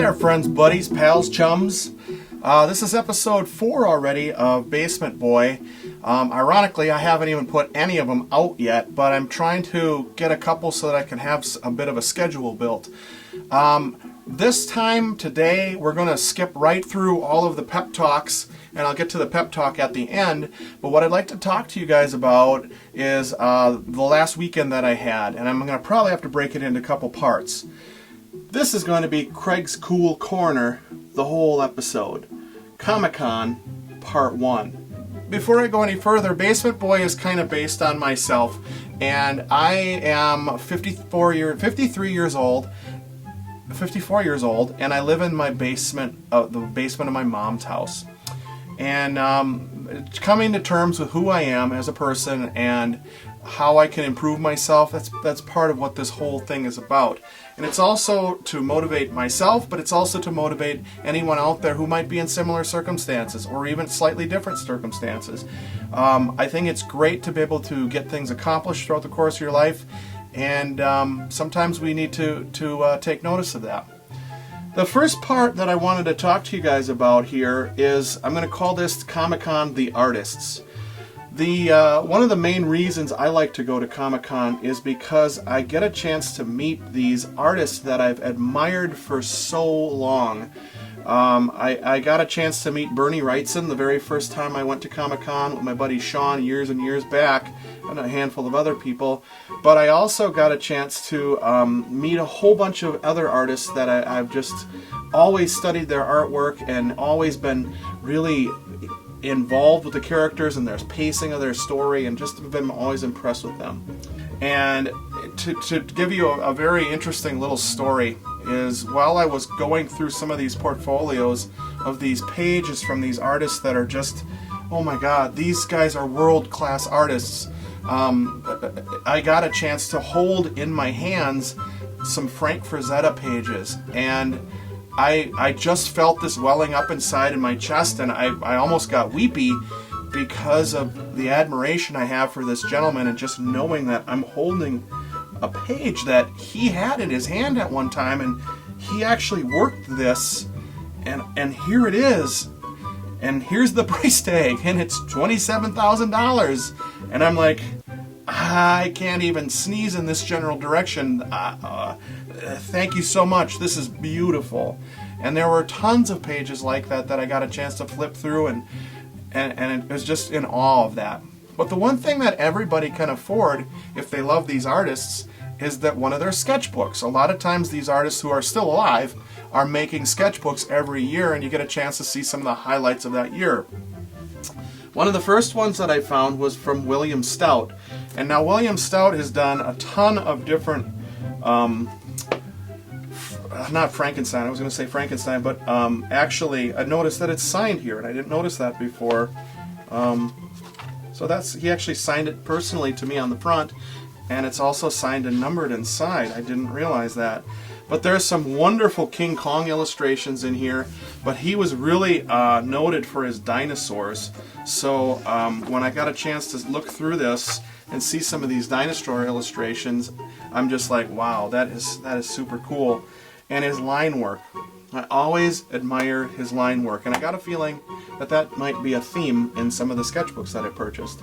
there, friends, buddies, pals, chums. This is episode 4 already of Basement Boy. Ironically, I haven't even put any of them out yet, but I'm trying to get a couple so that I can have a bit of a schedule built. This time, today, we're going to skip right through all of the pep talks, and I'll get to the pep talk at the end. But what I'd like to talk to you guys about is the last weekend that I had, and I'm going to probably have to break it into a couple parts. This is going to be Craig's Cool Corner, the whole episode. ComicCon, Part 1. Before I go any further, Basement Boy is kind of based on myself, and I am 54 years old, and I live in my basement, the basement of my mom's house. And coming to terms with who I am as a person and how I can improve myself, that's part of what this whole thing is about. And it's also to motivate myself, but it's also to motivate anyone out there who might be in similar circumstances or even slightly different circumstances. I think it's great to be able to get things accomplished throughout the course of your life, and sometimes we need to take notice of that. The first part that I wanted to talk to you guys about here is, I'm going to call this Comic-Con the Artists. One of the main reasons I like to go to Comic-Con is because I get a chance to meet these artists that I've admired for so long. I got a chance to meet Bernie Wrightson the very first time I went to Comic-Con with my buddy Sean years and years back, and a handful of other people. But I also got a chance to meet a whole bunch of other artists that I've just always studied their artwork and always been really involved with the characters and their pacing of their story, and just been always impressed with them. And to give you a very interesting little story is, while I was going through some of these portfolios of these pages from these artists that are just, oh my god, these guys are world-class artists, I got a chance to hold in my hands some Frank Frazetta pages, and I just felt this welling up inside in my chest, and I almost got weepy because of the admiration I have for this gentleman, and just knowing that I'm holding a page that he had in his hand at one time, and he actually worked this, and here it is, and here's the price tag, and it's $27,000, and I'm like, I can't even sneeze in this general direction. Thank you so much. This is beautiful. And there were tons of pages like that I got a chance to flip through, and it was just in awe of that. But the one thing that everybody can afford, if they love these artists, is that one of their sketchbooks. A lot of times these artists who are still alive are making sketchbooks every year, and you get a chance to see some of the highlights of that year. One of the first ones that I found was from William Stout. And now William Stout has done a ton of different, not Frankenstein, I was going to say Frankenstein, but actually I noticed that it's signed here, and I didn't notice that before. So he actually signed it personally to me on the front, and it's also signed and numbered inside. I didn't realize that. But there's some wonderful King Kong illustrations in here, but he was really noted for his dinosaurs. So when I got a chance to look through this and see some of these dinosaur illustrations, I'm just like, wow, that is super cool. And his line work. I always admire his line work, and I got a feeling that might be a theme in some of the sketchbooks that I purchased.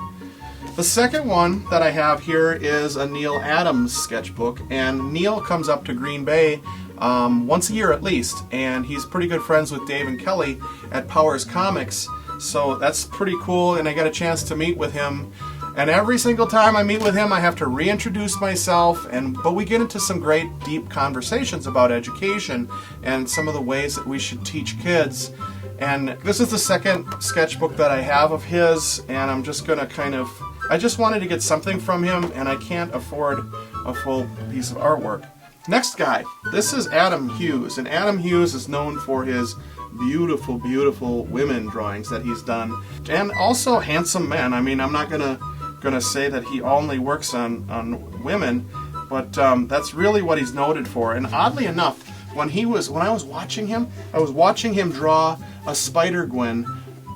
The second one that I have here is a Neal Adams sketchbook, and Neal comes up to Green Bay once a year at least, and he's pretty good friends with Dave and Kelly at Powers Comics, so that's pretty cool, and I got a chance to meet with him. And every single time I meet with him, I have to reintroduce myself, but we get into some great deep conversations about education and some of the ways that we should teach kids. And this is the second sketchbook that I have of his, and I'm just going to I just wanted to get something from him, and I can't afford a full piece of artwork. Next guy, this is Adam Hughes, and Adam Hughes is known for his beautiful, beautiful women drawings that he's done, and also handsome men. I mean, I'm not gonna say that he only works on women, but that's really what he's noted for. And oddly enough, when I was watching him, I was watching him draw a Spider-Gwen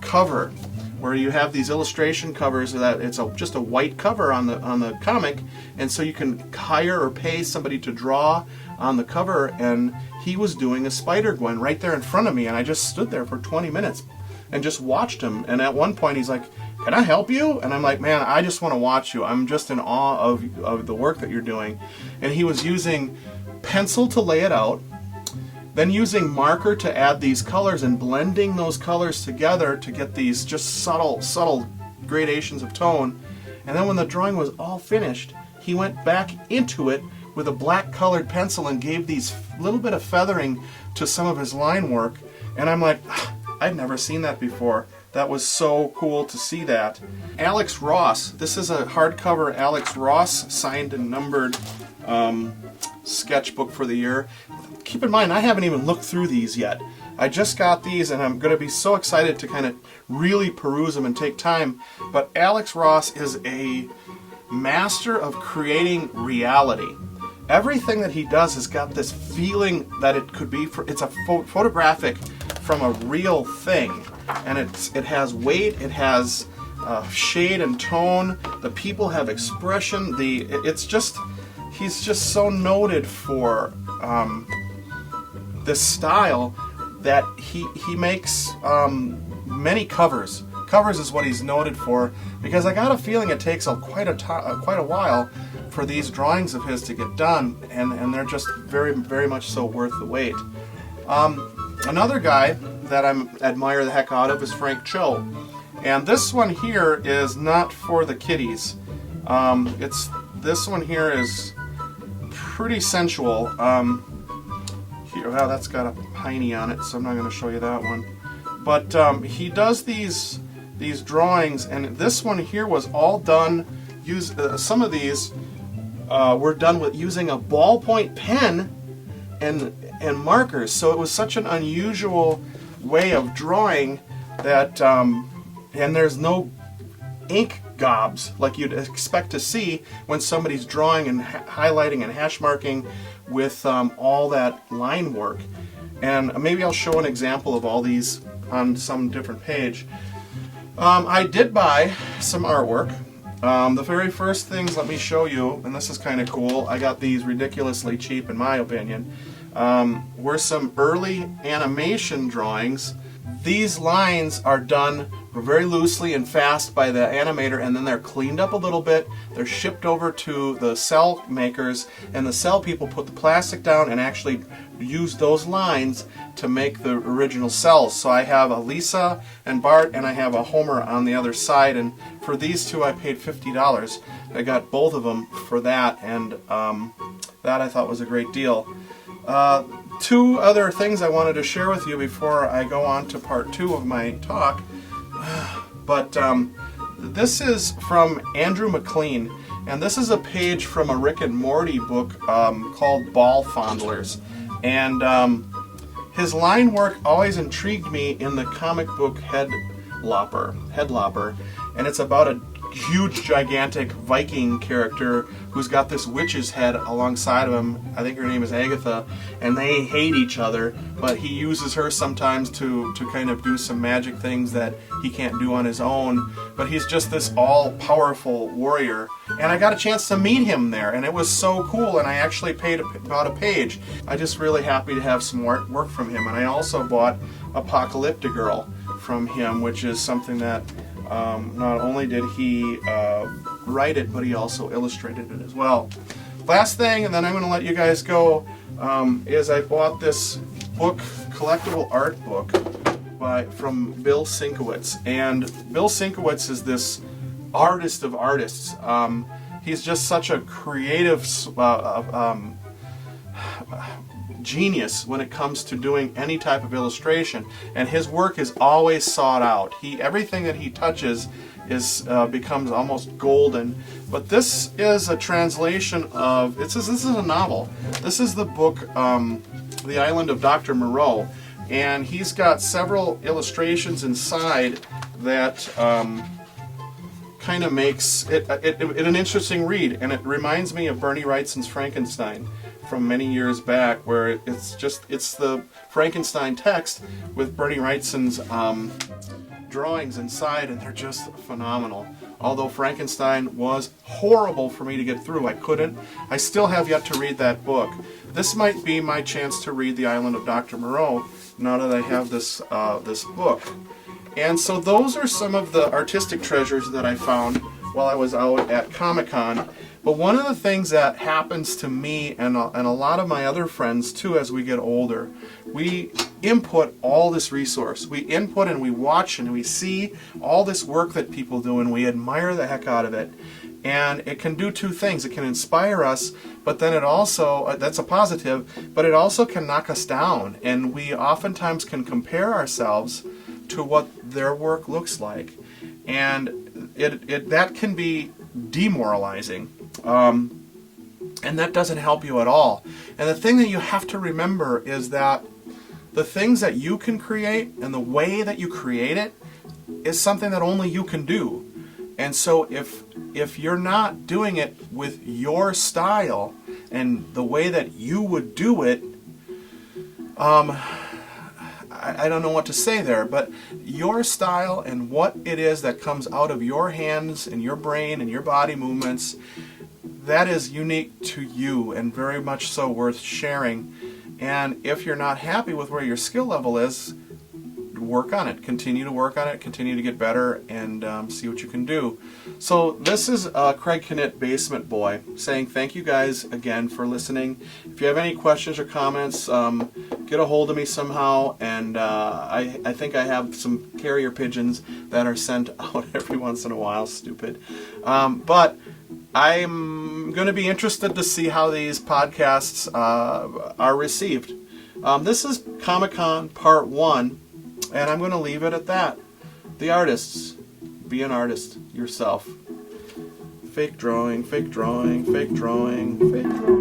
cover where you have these illustration covers that it's just a white cover on the comic, and so you can hire or pay somebody to draw on the cover. And he was doing a Spider-Gwen right there in front of me, and I just stood there for 20 minutes and just watched him. And at one point he's like, "Can I help you?" And I'm like, "Man, I just want to watch you. I'm just in awe of the work that you're doing." And he was using pencil to lay it out, then using marker to add these colors and blending those colors together to get these just subtle gradations of tone. And then when the drawing was all finished, he went back into it with a black colored pencil and gave these little bit of feathering to some of his line work. And I'm like, I've never seen that before. That was so cool to see that. Alex Ross. This is a hardcover Alex Ross signed and numbered sketchbook for the year. Keep in mind, I haven't even looked through these yet. I just got these, and I'm going to be so excited to kind of really peruse them and take time. But Alex Ross is a master of creating reality. Everything that he does has got this feeling that it could be, it's a photographic from a real thing. And it has weight, it has shade and tone, the people have expression, he's just so noted for this style that he makes many covers. Covers is what he's noted for, because I got a feeling it takes quite a while for these drawings of his to get done, and they're just very, very much so worth the wait. Another guy that I admire the heck out of is Frank Cho, and this one here is not for the kiddies. This one here is pretty sensual. Here, well, that's got a piney on it, so I'm not going to show you that one. But he does these drawings, and this one here was all done. Some of these were done with using a ballpoint pen and markers. So it was such an unusual way of drawing that, and there's no ink gobs like you'd expect to see when somebody's drawing and highlighting and hash marking with all that line work. And maybe I'll show an example of all these on some different page. I did buy some artwork. The very first things, let me show you, and this is kind of cool. I got these ridiculously cheap in my opinion. Were some early animation drawings. These lines are done very loosely and fast by the animator, and then they're cleaned up a little bit. They're shipped over to the cell makers, and the cell people put the plastic down and actually use those lines to make the original cells. So I have a Lisa and Bart, and I have a Homer on the other side, and for these two I paid $50. I got both of them for that, and that I thought was a great deal. Two other things I wanted to share with you before I go on to part 2 of my talk. But this is from Andrew McLean, and this is a page from a Rick and Morty book called Ball Fondlers. And his line work always intrigued me in the comic book Head Lopper, and it's about a huge, gigantic Viking character who's got this witch's head alongside of him. I think her name is Agatha, and they hate each other, but he uses her sometimes to kind of do some magic things that he can't do on his own. But he's just this all-powerful warrior, and I got a chance to meet him there, and it was so cool, and I actually paid about a page. I'm just really happy to have some work from him, and I also bought Apocalyptic Girl from him, which is something that not only did he write it, but he also illustrated it as well. Last thing, and then I'm going to let you guys go, is I bought this book, collectible art book from Bill Sinkovitz. And Bill Sinkovitz is this artist of artists. He's just such a creative genius when it comes to doing any type of illustration, and his work is always sought out. Everything that he touches becomes almost golden. But this is a translation of this is a novel. This is the book The Island of Dr. Moreau, and he's got several illustrations inside that kind of makes it an interesting read, and it reminds me of Bernie Wrightson's Frankenstein from many years back, where it's the Frankenstein text with Bernie Wrightson's drawings inside, and they're just phenomenal. Although Frankenstein was horrible for me to get through. I still have yet to read that book. This might be my chance to read The Island of Dr. Moreau now that I have this book. And so those are some of the artistic treasures that I found while I was out at ComicCon. But one of the things that happens to me and a lot of my other friends too as we get older, we input all this resource. We input and we watch and we see all this work that people do, and we admire the heck out of it. And it can do two things. It can inspire us, but then it also, that's a positive, but it also can knock us down. And we oftentimes can compare ourselves to what their work looks like. And that can be demoralizing. And that doesn't help you at all. And the thing that you have to remember is that the things that you can create and the way that you create it is something that only you can do. And so if you're not doing it with your style and the way that you would do it, I don't know what to say there, but your style and what it is that comes out of your hands and your brain and your body movements, that is unique to you and very much so worth sharing. And if you're not happy with where your skill level is, work on it. Continue to work on it. Continue to get better and see what you can do. So this is Craig Knitt, Basement Boy, saying thank you guys again for listening. If you have any questions or comments, get a hold of me somehow. And I think I have some carrier pigeons that are sent out every once in a while. Stupid. But I'm going to be interested to see how these podcasts are received. This is ComicCon Part 1. And I'm going to leave it at that. The artists. Be an artist yourself. Fake drawing, fake drawing, fake drawing, fake drawing.